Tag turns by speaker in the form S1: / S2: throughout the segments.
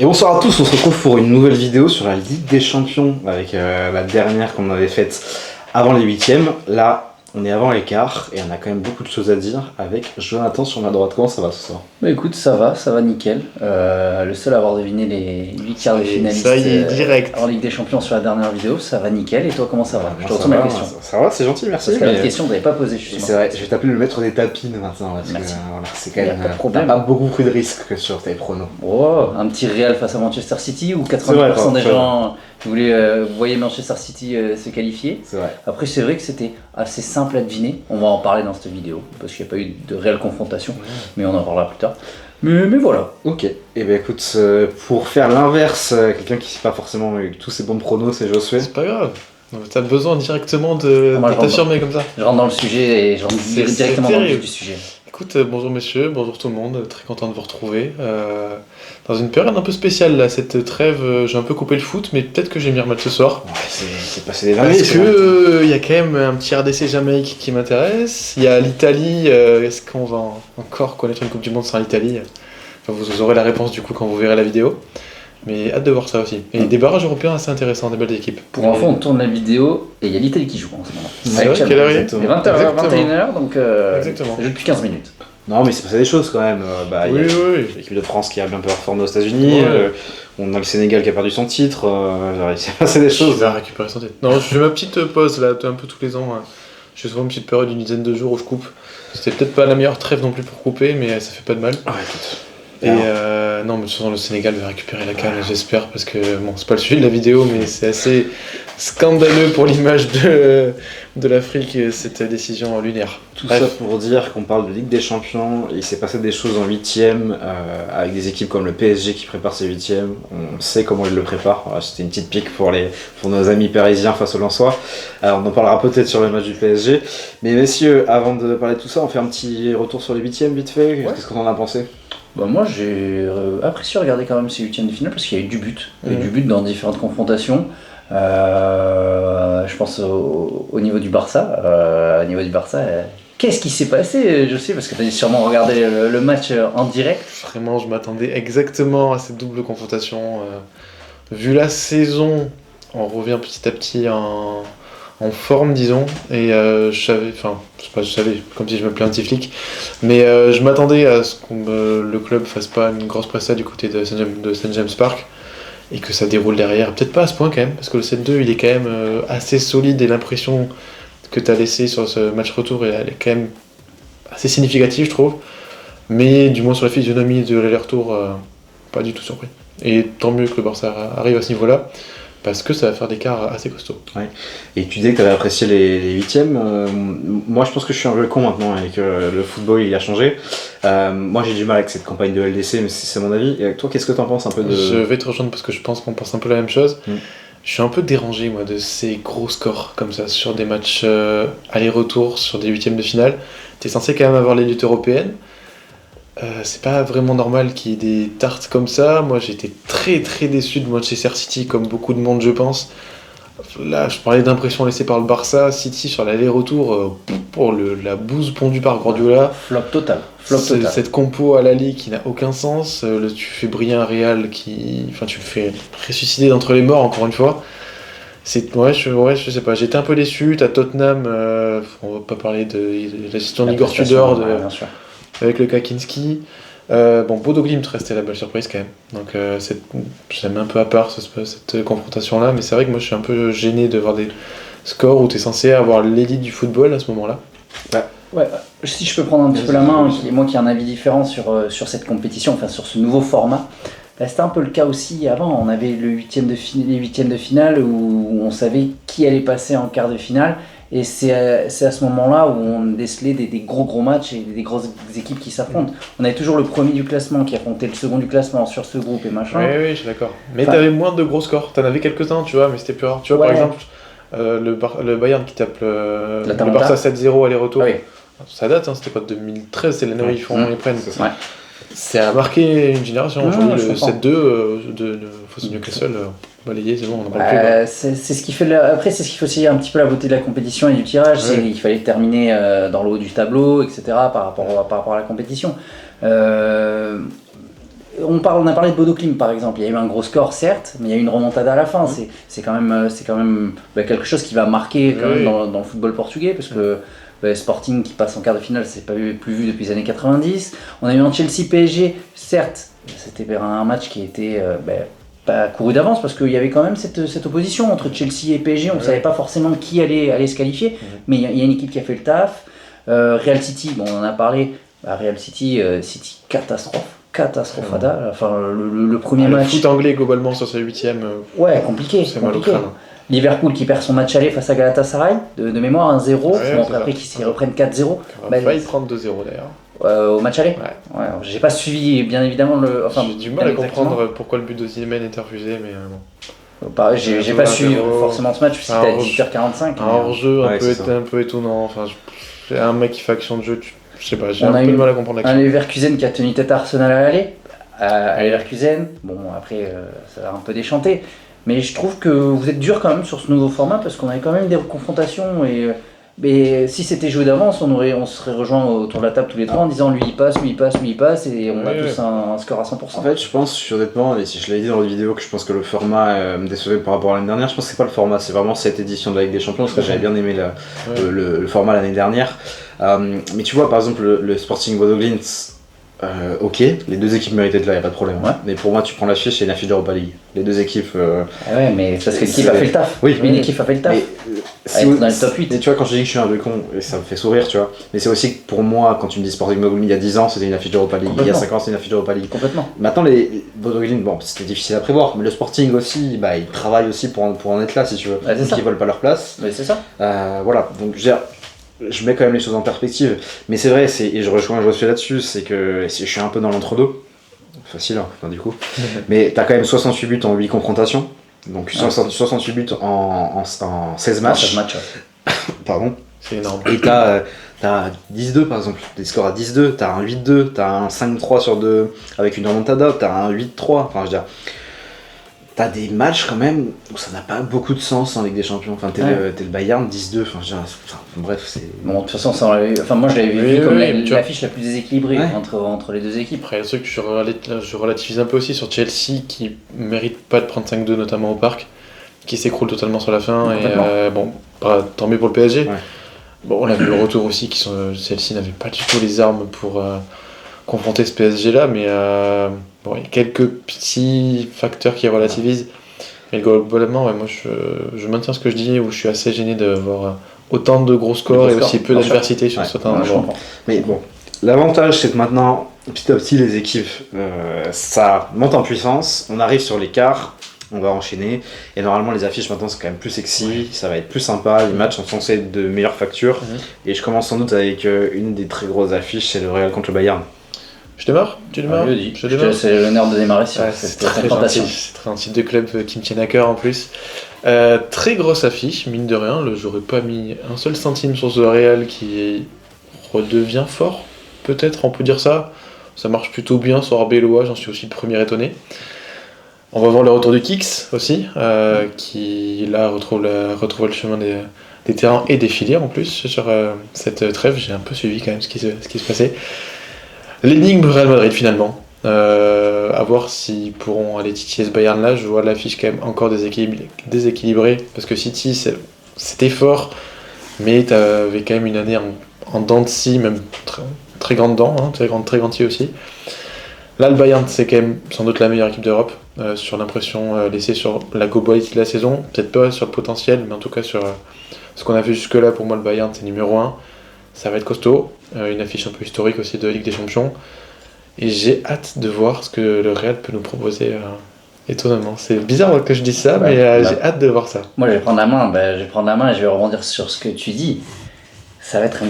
S1: Et bonsoir à tous, on se retrouve pour une nouvelle vidéo sur la Ligue des Champions avec la dernière qu'on avait faite avant les huitièmes. Là, on est avant les quarts et on a quand même beaucoup de choses à dire avec Jonathan sur ma droite. Comment ça va ce soir?
S2: Bah écoute, ça va nickel. Le seul à avoir deviné les 8 quarts de finalistes
S3: ça y est, direct.
S2: en Ligue des Champions sur la dernière vidéo, ça va nickel. Et toi, comment ça va? Je te
S1: Ça
S2: retourne la
S1: va,
S2: question.
S1: Ça va, c'est gentil, merci.
S2: Parce que la question, on n'avait pas posé justement.
S1: C'est vrai, je vais t'appeler le maître des tapines maintenant parce
S2: Merci.
S1: que voilà, c'est quand
S2: Y a
S1: même
S2: pas de problème.
S1: t'as pas beaucoup pris de risques sur tes pronos.
S2: Oh, un petit Real face à Manchester City où 90%
S1: vrai,
S2: des
S1: c'est
S2: gens voyaient Manchester City se qualifier.
S1: C'est vrai.
S2: Après, c'est vrai que c'était assez simple à deviner. On va en parler dans cette vidéo parce qu'il n'y a pas eu de réelle confrontation, mais on en parlera plus tard. Mais voilà.
S1: Ok, et ben écoute, pour faire l'inverse, quelqu'un qui sait pas forcément eu tous ses bons pronos, c'est Josué.
S3: C'est pas grave. T'as besoin directement de
S2: Moi, je
S3: t'affirmer comme ça.
S2: Je rentre dans le sujet et je rentre
S3: C'est
S2: directement dans le vif
S3: terrible.
S2: du sujet.
S3: Écoute, bonjour messieurs, bonjour tout le monde, très content de vous retrouver. Dans une période un peu spéciale là, cette trêve, j'ai un peu coupé le foot, mais peut-être que j'ai mis un match ce soir.
S1: Ouais, c'est passé des derniers.
S3: Parce que il y a quand même un petit RDC Jamaïque qui m'intéresse. Il y a l'Italie, est-ce qu'on va encore connaître une Coupe du Monde sans l'Italie? Enfin, vous aurez la réponse du coup quand vous verrez la vidéo. Mais hâte de voir ça aussi. Et des barrages européens assez intéressants, des belles équipes.
S2: Pour info, on tourne la vidéo et il y a l'Italie qui joue en ce moment.
S3: C'est vrai, quelle heure il est?
S2: Il est 20h, 21h, donc
S3: Exactement.
S2: ça joue depuis 15 minutes.
S1: Non, mais c'est passé des choses quand même. Il y a l'équipe de France qui a bien performé aux États-Unis.
S3: Ouais.
S1: On a le Sénégal qui a perdu son titre. Il s'est passé des
S3: Il
S1: choses.
S3: va récupérer son titre. Non, je fais ma petite pause là, un peu tous les ans. Je fais souvent une petite période d'une dizaine de jours où je coupe. C'était peut-être pas la meilleure trêve non plus pour couper, mais ça fait pas de mal.
S1: Ouais, écoute.
S3: Et non, mais de toute façon, le Sénégal va récupérer la CAN, j'espère, parce que bon, c'est pas le sujet de la vidéo, mais c'est assez scandaleux pour l'image de l'Afrique, cette décision lunaire.
S1: Tout
S3: Bref.
S1: ça pour dire qu'on parle de Ligue des Champions. Il s'est passé des choses en huitième avec des équipes comme le PSG qui prépare ses huitièmes. On sait comment ils le préparent. Voilà, c'était une petite pique pour nos amis parisiens face au Lensois. Alors, on en parlera peut-être sur le match du PSG. Mais messieurs, avant de parler de tout ça, on fait un petit retour sur les huitièmes vite fait.
S2: Ouais.
S1: Qu'est-ce qu'on en a pensé?
S2: Bah moi j'ai apprécié regarder quand même ces huitièmes de finale parce qu'il y a eu du but. Il y a eu du but dans différentes confrontations. Je pense au niveau du Barça. Qu'est-ce qui s'est passé, je sais, parce que tu as sûrement regardé le match en direct.
S3: Vraiment, je m'attendais exactement à cette double confrontation. Vu la saison, on revient petit à petit en forme, disons, et je savais, enfin, c'est pas je savais, comme si je me plais un petit flic, mais je m'attendais à ce que le club fasse pas une grosse presta du côté de St. James Park, et que ça déroule derrière, peut-être pas à ce point quand même, parce que le 7-2 il est quand même assez solide, et l'impression que tu as laissée sur ce match retour, elle est quand même assez significative, je trouve, mais du moins sur la physionomie de l'aller-retour, pas du tout surpris. Et tant mieux que le Barça arrive à ce niveau-là, parce que ça va faire des quarts assez costauds.
S1: Ouais. Et tu disais que tu avais apprécié les huitièmes. Moi, je pense que je suis un peu con maintenant et que le football il a changé. Moi, j'ai du mal avec cette campagne de LDC, mais c'est mon avis. Et toi, qu'est-ce que tu en penses un peu de...
S3: Je vais te rejoindre parce que je pense qu'on pense un peu la même chose.
S1: Mm.
S3: Je suis un peu dérangé, moi, de ces gros scores comme ça, sur des matchs aller-retour, sur des huitièmes de finale. T'es censé quand même avoir les luttes européennes. C'est pas vraiment normal qu'il y ait des tartes comme ça. Moi, j'étais très très déçu de Manchester City, comme beaucoup de monde, je pense. Là, je parlais d'impression laissée par le Barça. City sur l'aller-retour, pour la bouse pondue par Guardiola.
S2: Flop total.
S3: Cette compo à la Ligue qui n'a aucun sens. Tu fais briller un Real enfin, tu le fais ressusciter d'entre les morts, encore une fois. Je sais pas, j'étais un peu déçu. T'as Tottenham, on va pas parler de la gestion d'Igor Tudor,
S2: bien sûr.
S3: avec le Kakinski. Bodo Glimt restait la belle surprise quand même. Donc je mets un peu à part cette confrontation-là, mais c'est vrai que moi je suis un peu gêné de voir des scores où tu es censé avoir l'élite du football à ce moment-là.
S2: Ouais, si je peux prendre un petit peu la main, moi qui ai un avis différent sur cette compétition, enfin sur ce nouveau format. C'était un peu le cas aussi avant, on avait les huitièmes de finale où on savait qui allait passer en quart de finale. Et c'est à ce moment-là où on décelait des gros matchs et des grosses équipes qui s'affrontent. On avait toujours le premier du classement qui affrontait le second du classement sur ce groupe et machin.
S3: Oui, je suis d'accord. Mais t'avais moins de gros scores. T'en avais quelques-uns, tu vois, mais c'était plus rare. Tu vois, par exemple, le Bayern qui tape le Barça 7-0 aller-retour.
S2: Oui.
S3: Ça date, hein, c'était quoi, 2013, c'est l'année où ils prennent.
S2: Ouais.
S3: Ça a marqué une génération. Aujourd'hui, le
S2: je
S3: 7-2 de face Newcastle, balayé, c'est bon, on en parle plus.
S2: C'est ce qui fait après, c'est ce qui fait aussi un petit peu la beauté de la compétition et du tirage. C'est qu'il fallait terminer dans le haut du tableau, etc. par rapport à la compétition. on a parlé de Bodo Glimt par exemple, il y a eu un gros score certes, mais il y a eu une remontada à la fin, c'est quand même quelque chose qui va marquer quand même dans le football portugais, parce que Sporting qui passe en quart de finale, c'est pas plus vu depuis les années 90. On a eu un Chelsea PSG, certes, c'était un match qui était pas couru d'avance, parce qu'il y avait quand même cette opposition entre Chelsea et PSG, on ne savait pas forcément qui allait se qualifier, mais il y a une équipe qui a fait le taf. Real City, bon, on en a parlé, Real City, catastrophada, enfin le premier match.
S3: Le foot anglais globalement sur sa 8ème.
S2: Ouais, compliqué.
S3: C'est mal au crâne.
S2: Liverpool qui perd son match aller face à Galatasaray, de mémoire 1-0, après qu'ils s'y reprennent 4-0.
S3: Il va failli prendre 2-0 d'ailleurs.
S2: Au match aller. Ouais, j'ai pas suivi bien évidemment
S3: j'ai du mal à comprendre pourquoi le but d'Osimhen était refusé, mais
S2: bon. J'ai pas suivi forcément ce match, c'était à 18h45.
S3: Un hors-jeu un peu étonnant, enfin, un mec qui fait action de jeu, je sais pas, j'ai un peu de mal à comprendre l'action.
S2: Un Leverkusen qui a tenu tête à Arsenal à l'aller, à Leverkusen, bon après ça a un peu déchanté, mais je trouve que vous êtes dur quand même sur ce nouveau format, parce qu'on avait quand même des confrontations, mais si c'était joué d'avance, on serait rejoints autour de la table tous les trois en disant lui il passe, et on a tous un score à 100%.
S1: En fait, je pense honnêtement, et si je l'avais dit dans la vidéo, que je pense que le format me décevait par rapport à l'année dernière, je pense que c'est pas le format, c'est vraiment cette édition de la Ligue des Champions, parce que j'avais bien aimé le format l'année dernière. Mais tu vois, par exemple, le Sporting Bodo Glimt, ok, les deux équipes méritaient de là, il n'y a pas de problème. Ouais. Mais pour moi, tu prends l'affiche, c'est une affiche d'Europa League. Les deux équipes.
S2: Ouais, mais parce que l'équipe a fait le taf.
S1: Oui,
S2: une équipe a fait le taf. Dans le top 8.
S1: Et tu vois, quand je dis que je suis un vieux con, et ça me fait sourire, tu vois. Mais c'est aussi que pour moi, quand tu me dis Sporting Bodo Glimt il y a 10 ans, c'était une affiche d'Europa League. Il y a 5 ans, c'était une affiche d'Europa League.
S2: Complètement.
S1: Maintenant, les Bodo Glimt, bon, c'était difficile à prévoir, mais le Sporting aussi, ils travaillent aussi pour en être là, si tu veux.
S2: Ouais,
S1: donc ils veulent pas leur place.
S2: Mais c'est ça.
S1: Voilà, donc je mets quand même les choses en perspective, mais c'est vrai, et je rejoins Josué là-dessus, c'est que je suis un peu dans l'entre-deux, facile, enfin, du coup, mais t'as quand même 68 buts en 8 confrontations, donc 68 buts en 16 matchs, pardon,
S3: c'est énorme,
S1: et t'as 10-2 par exemple, des scores à 10-2, t'as un 8-2, t'as un 5-3 sur 2 avec une remontada, t'as un 8-3, enfin je veux dire, t'as des matchs quand même où ça n'a pas beaucoup de sens en Ligue des Champions. Enfin, t'es le Bayern 10-2. Bref, c'est.
S2: Bon, de toute façon, moi je l'avais vu comme l'affiche la plus déséquilibrée entre les deux équipes.
S3: Après, il y a un truc que je relativise un peu aussi sur Chelsea qui mérite pas de prendre 5-2, notamment au parc, qui s'écroule totalement sur la fin. Et tant mieux pour le PSG. Ouais. Bon, on a vu le retour aussi, Chelsea n'avait pas du tout les armes pour confronter ce PSG là, mais. Il y a quelques petits facteurs qui relativisent. Mais globalement, moi je maintiens ce que je dis, où je suis assez gêné de voir autant de gros scores et aussi peu d'adversité sur certains endroits.
S1: Mais bon, l'avantage c'est que maintenant, petit à petit, les équipes, ça monte en puissance, on arrive sur les quarts, on va enchaîner, et normalement les affiches maintenant c'est quand même plus sexy, ça va être plus sympa, les matchs sont censés être de meilleure facture, et je commence sans doute avec une des très grosses affiches, c'est le Real contre le Bayern.
S3: Je démarre ? Tu démarres ?
S2: Je démarre. C'est l'honneur de démarrer sur cette présentation.
S3: C'est très gentil de club qui me tiennent à cœur en plus. Très grosse affiche, mine de rien. J'aurais pas mis un seul centime sur ce Real qui redevient fort, peut-être, on peut dire ça. Ça marche plutôt bien sur Arbeloa, j'en suis aussi le premier étonné. On va voir le retour de Kix aussi, qui là retrouve le chemin des terrains et des filières en plus sur cette trêve. J'ai un peu suivi quand même ce qui se passait. L'énigme Real Madrid finalement, à voir s'ils pourront aller titiller ce Bayern là. Je vois l'affiche quand même encore déséquilibrée, parce que City c'était fort, mais t'avais quand même une année en dents de scie, même très grande dent, très grande scie aussi. Là le Bayern c'est quand même sans doute la meilleure équipe d'Europe, sur l'impression laissée sur la globalité de la saison, peut-être pas sur le potentiel, mais en tout cas sur ce qu'on a vu jusque là. Pour moi le Bayern c'est numéro 1, ça va être costaud. Une affiche un peu historique aussi de Ligue des Champions, et j'ai hâte de voir ce que le Real peut nous proposer. Étonnamment, c'est bizarre que je dise ça, mais j'ai hâte de voir ça.
S2: Moi je vais prendre la main, et je vais rebondir sur ce que tu dis. Ça va être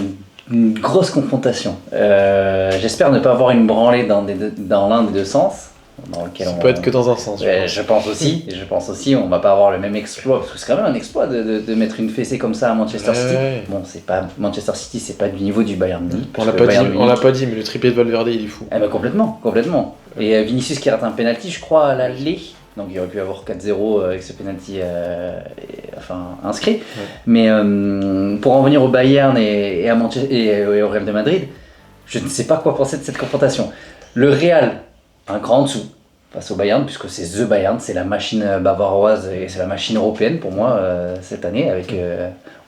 S2: une grosse confrontation. J'espère ne pas avoir une branlée dans l'un des deux sens.
S3: Ça peut être que dans un sens.
S2: Je pense aussi, on va pas avoir le même exploit, parce que c'est quand même un exploit de mettre une fessée comme ça à Manchester City. Bon, c'est pas Manchester City, c'est pas du niveau du Bayern Munich.
S3: On l'a pas dit, mais le triplé de Valverde il est fou.
S2: Complètement. Et Vinicius qui rate un penalty, je crois, à l'aller. Donc il aurait pu avoir 4-0 avec ce penalty inscrit. Ouais. Mais pour en venir au Bayern et au Real de Madrid, je ne sais pas quoi penser de cette confrontation. Le Real un cran en dessous face au Bayern, puisque c'est The Bayern, c'est la machine bavaroise et c'est la machine européenne pour moi cette année, avec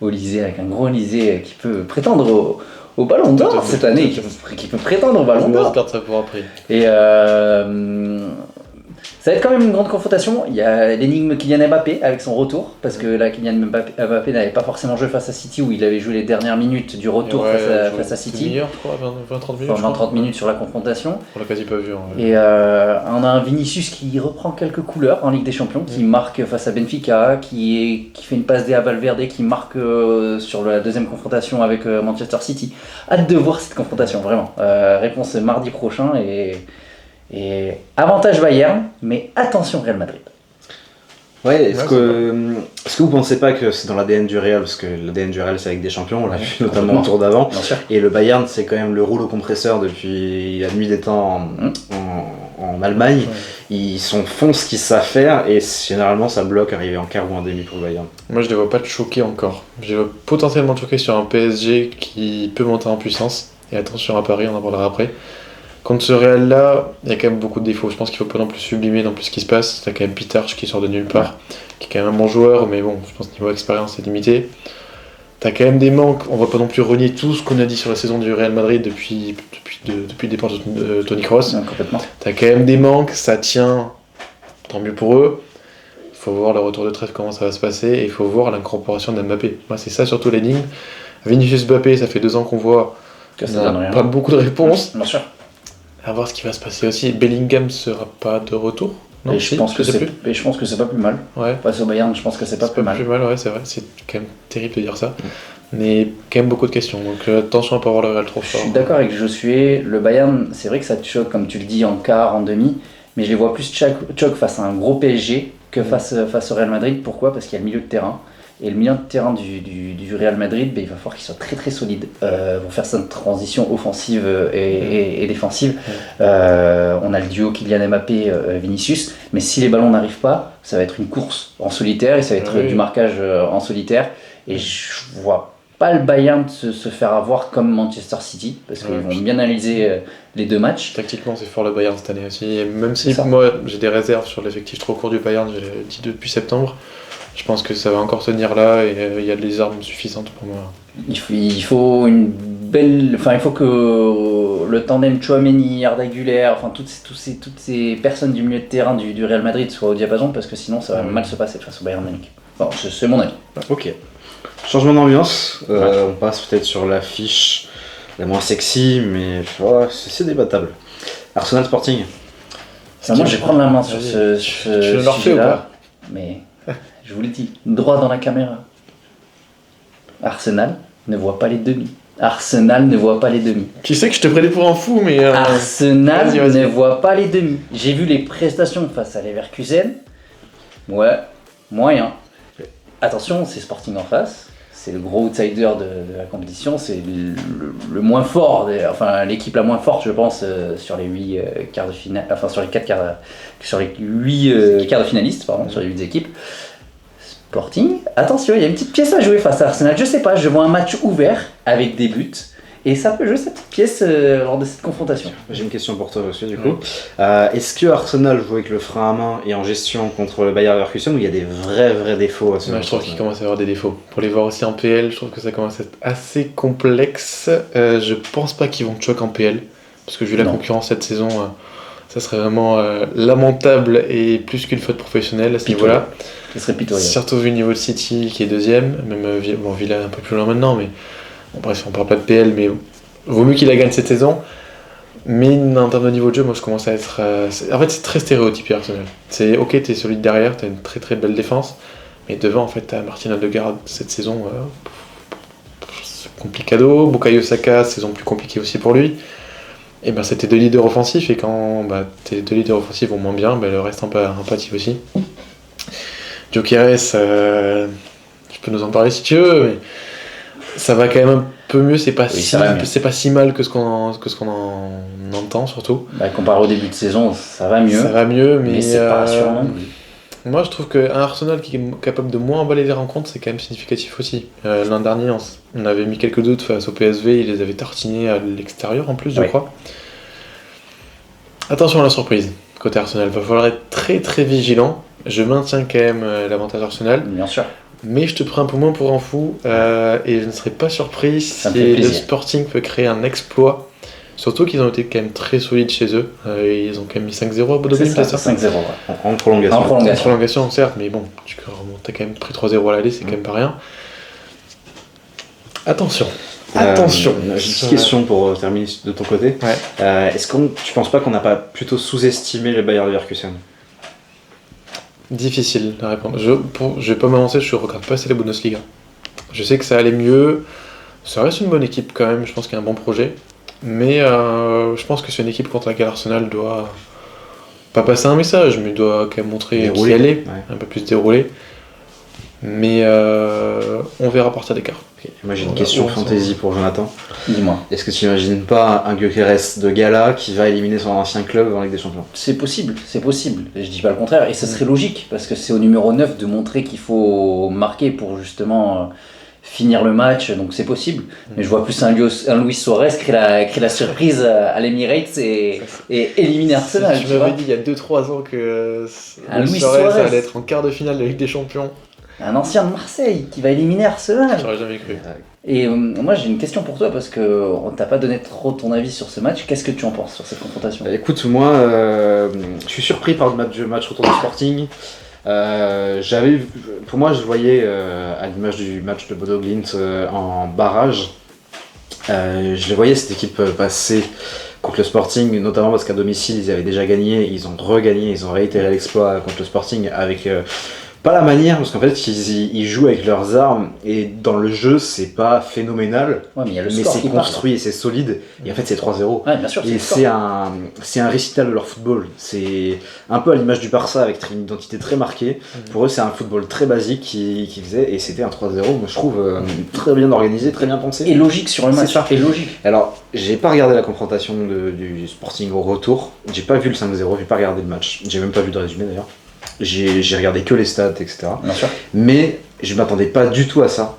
S2: Olysée, avec un gros Olysée qui peut prétendre au Ballon d'Or cette année, qui peut prétendre au Ballon d'Or.
S3: Ça pour après.
S2: Et ça va être quand même une grande confrontation. Il y a l'énigme Kylian Mbappé avec son retour, parce que là Kylian Mbappé n'avait pas forcément joué face à City, où il avait joué les dernières minutes du retour face à City.
S3: Demi-heure, je crois, 20-30 minutes.
S2: 20-30 minutes sur la confrontation.
S3: On l'a quasi pas vu.
S2: Et on a un Vinicius qui reprend quelques couleurs en Ligue des Champions, qui marque face à Benfica, qui fait une passe D à Valverde, qui marque sur la deuxième confrontation avec Manchester City. Hâte de voir cette confrontation, vraiment. Réponse mardi prochain et avantage Bayern, mais attention Real Madrid.
S1: Ouais, est-ce que vous pensez pas que c'est dans l'ADN du Real, parce que l'ADN du Real c'est avec des champions, on l'a vu notamment au tour d'avant, et le Bayern c'est quand même le rouleau compresseur depuis la nuit des temps en Allemagne, ils font ce qu'ils savent faire et généralement ça bloque arriver en quart ou en demi pour le Bayern.
S3: Moi je les vois pas te choquer encore, je les vois potentiellement te choquer sur un PSG qui peut monter en puissance, et attention à Paris, on en parlera après. Contre ce Real là, il y a quand même beaucoup de défauts. Je pense qu'il faut pas non plus sublimer non plus ce qui se passe. T'as quand même Pitarch qui sort de nulle part, qui est quand même un bon joueur, mais bon, je pense que niveau expérience c'est limité. T'as quand même des manques. On va pas non plus renier tout ce qu'on a dit sur la saison du Real Madrid depuis le départ de Toni Kroos.
S2: Complètement.
S3: T'as quand même des manques, ça tient, tant mieux pour eux. Il faut voir le retour de trêve, comment ça va se passer, et il faut voir l'incorporation d'Mbappé. Moi c'est ça surtout l'énigme. Vinicius Mbappé, ça fait 2 ans qu'on voit
S2: que ça donne rien.
S3: Pas beaucoup de réponses.
S2: Bien sûr.
S3: À voir ce qui va se passer aussi. Bellingham sera pas de retour. Non,
S2: je pense que c'est pas plus mal.
S3: Ouais.
S2: Face au Bayern, je pense que c'est pas plus mal.
S3: Ouais, c'est vrai. C'est quand même terrible de dire ça. Mais quand même beaucoup de questions. Donc attention à pas voir le Real trop fort.
S2: Je suis d'accord avec Josué. Le Bayern, c'est vrai que ça te choque, comme tu le dis, en quart, en demi. Mais je les vois plus choc face à un gros PSG que face au Real Madrid. Pourquoi ? Parce qu'il y a le milieu de terrain. Et le milieu de terrain du Real Madrid, il va falloir qu'il soit très très solide pour faire cette transition offensive et défensive. On a le duo Kylian Mbappé-Vinicius, mais si les ballons n'arrivent pas, ça va être une course en solitaire et ça va être du marquage en solitaire. Et je vois pas le Bayern se faire avoir comme Manchester City, parce qu'ils vont bien analyser les 2 matchs.
S3: Tactiquement, c'est fort le Bayern cette année aussi. Et même si moi j'ai des réserves sur l'effectif trop court du Bayern, je l'ai dit depuis septembre. Je pense que ça va encore tenir là et il y a des armes suffisantes pour moi.
S2: Il faut que le tandem Tchouaméni, Arda Güler, toutes ces personnes du milieu de terrain du Real Madrid soient au diapason, parce que sinon ça va mal se passer face au Bayern Munich. Bon, c'est mon avis.
S1: Ok. Changement d'ambiance. On passe peut-être sur l'affiche la moins sexy, mais c'est débattable. Arsenal Sporting.
S2: Moi je vais prendre la main sur ce sujet-là, mais je vous l'ai dit, droit dans la caméra. Arsenal ne voit pas les demi.
S3: Tu sais que je te prenais pour un fou, mais...
S2: Arsenal ne voit pas les demi. J'ai vu les prestations face à Leverkusen. Ouais, moyen. Attention, c'est Sporting en face. C'est le gros outsider de la compétition. C'est le moins fort, l'équipe la moins forte, je pense, sur les 8 quarts de finale. Enfin, sur les 8 quarts de finalistes, sur les 8 équipes. Sporting, attention, il y a une petite pièce à jouer face à Arsenal. Je sais pas, je vois un match ouvert avec des buts et ça peut jouer cette petite pièce lors de cette confrontation.
S1: J'ai une question pour toi aussi du coup. Est-ce que Arsenal joue avec le frein à main et en gestion contre le Bayer Leverkusen, où il y a des vrais défauts à ce moment?
S3: Je trouve qu'il commence à y avoir des défauts. Pour les voir aussi en PL, je trouve que ça commence à être assez complexe. Je pense pas qu'ils vont choquer en PL, parce que vu la concurrence cette saison, ça serait vraiment lamentable et plus qu'une faute professionnelle à ce niveau-là.
S2: Ce serait pitoyable.
S3: Surtout vu le niveau de City qui est deuxième, même Villa un peu plus loin maintenant, mais bref, on parle pas de PL, mais vaut mieux qu'il la gagne cette saison. Mais en termes de niveau de jeu, moi je commence à être... en fait, c'est très stéréotypé Arsenal. C'est ok, t'es solide derrière, t'as une très très belle défense, mais devant, en fait, t'as Martin Odegaard cette saison, c'est complicado. Bukayo Saka, saison plus compliquée aussi pour lui. Et ben c'était 2 leaders offensifs, et quand tes 2 leaders offensifs vont moins bien, le reste empathie aussi. Gyökeres, tu peux nous en parler si tu veux, mais ça va quand même un peu mieux, c'est pas si mal que ce qu'on en entend surtout.
S2: Comparé au début de saison, ça va mieux.
S3: Ça va mieux, mais
S2: c'est pas rassurant.
S3: Moi je trouve qu'un Arsenal qui est capable de moins emballer les rencontres, c'est quand même significatif aussi. L'an dernier, on avait mis quelques doutes face au PSV, ils les avaient tartinés à l'extérieur en plus, je crois. Attention à la surprise, côté Arsenal. Il va falloir être très très vigilant. Je maintiens quand même l'avantage Arsenal.
S2: Bien sûr.
S3: Mais je te prends un peu moins pour un fou. Et je ne serais pas surpris
S2: Ça me
S3: si
S2: fait
S3: le
S2: plaisir.
S3: Sporting peut créer un exploit. Surtout qu'ils ont été quand même très solides chez eux. Ils ont quand même mis 5-0 à Bodo
S2: C'est
S3: Glimt,
S2: ça,
S3: c'est ça
S2: 5-0. Ouais.
S1: En prolongation.
S2: En prolongation.
S3: En prolongation, certes, mais bon, tu peux remonter quand même pris 3-0 à l'aller, c'est quand même pas rien. Attention. Attention.
S1: J'ai une petite question pour terminer de ton côté.
S3: Ouais.
S1: Est-ce que tu penses pas qu'on n'a pas plutôt sous-estimé le Bayer Leverkusen?
S3: Difficile à répondre. Je vais pas m'avancer, je regarde pas assez la Bundesliga. Je sais que ça allait mieux. Ça reste une bonne équipe quand même, je pense qu'il y a un bon projet. Mais je pense que c'est une équipe contre laquelle Arsenal doit pas passer un message, mais doit quand même montrer qui elle est, un peu plus déroulé. Mais on verra par tas d'écart.
S1: Okay. Moi j'ai une question fantasy pour Jonathan.
S2: Dis-moi.
S1: Est-ce que tu n'imagines pas un Gyökeres de gala qui va éliminer son ancien club en Ligue des Champions?
S2: C'est possible. Je dis pas le contraire. Et ce serait logique, parce que c'est au numéro 9 de montrer qu'il faut marquer pour justement finir le match, donc c'est possible. Mais je vois plus un Luis Suarez créer la surprise à l'Emirates et éliminer Arsenal.
S3: Tu m'avais dit il y a 2-3 ans que Luis Suarez allait être en quart de finale de la Ligue des Champions.
S2: Un ancien de Marseille qui va éliminer Arsenal.
S3: J'aurais jamais cru.
S2: Et moi j'ai une question pour toi parce que on t'a pas donné trop ton avis sur ce match. Qu'est-ce que tu en penses sur cette confrontation?
S1: Écoute, moi je suis surpris par le match retour du Sporting. Pour moi, je voyais à l'image du match de Bodo Glimt en barrage, je les voyais cette équipe passer contre le Sporting, notamment parce qu'à domicile ils avaient déjà gagné, ils ont regagné, ils ont réitéré l'exploit contre le Sporting avec pas la manière, parce qu'en fait ils jouent avec leurs armes et dans le jeu c'est pas phénoménal,
S2: ouais, mais
S1: c'est construit et c'est solide et en fait c'est 3-0.
S2: Ouais, bien sûr,
S1: et c'est un récital de leur football. C'est un peu à l'image du Barça avec une identité très marquée. Pour eux c'est un football très basique qu'ils faisaient et c'était un 3-0, moi je trouve très bien organisé, très bien pensé.
S2: Et logique sur le match. Et logique.
S1: Alors j'ai pas regardé la confrontation du Sporting au retour, j'ai pas vu le 5-0, j'ai pas regardé le match, j'ai même pas vu de résumé d'ailleurs. J'ai regardé que les stats, etc.
S2: Bien sûr.
S1: Mais je m'attendais pas du tout à ça.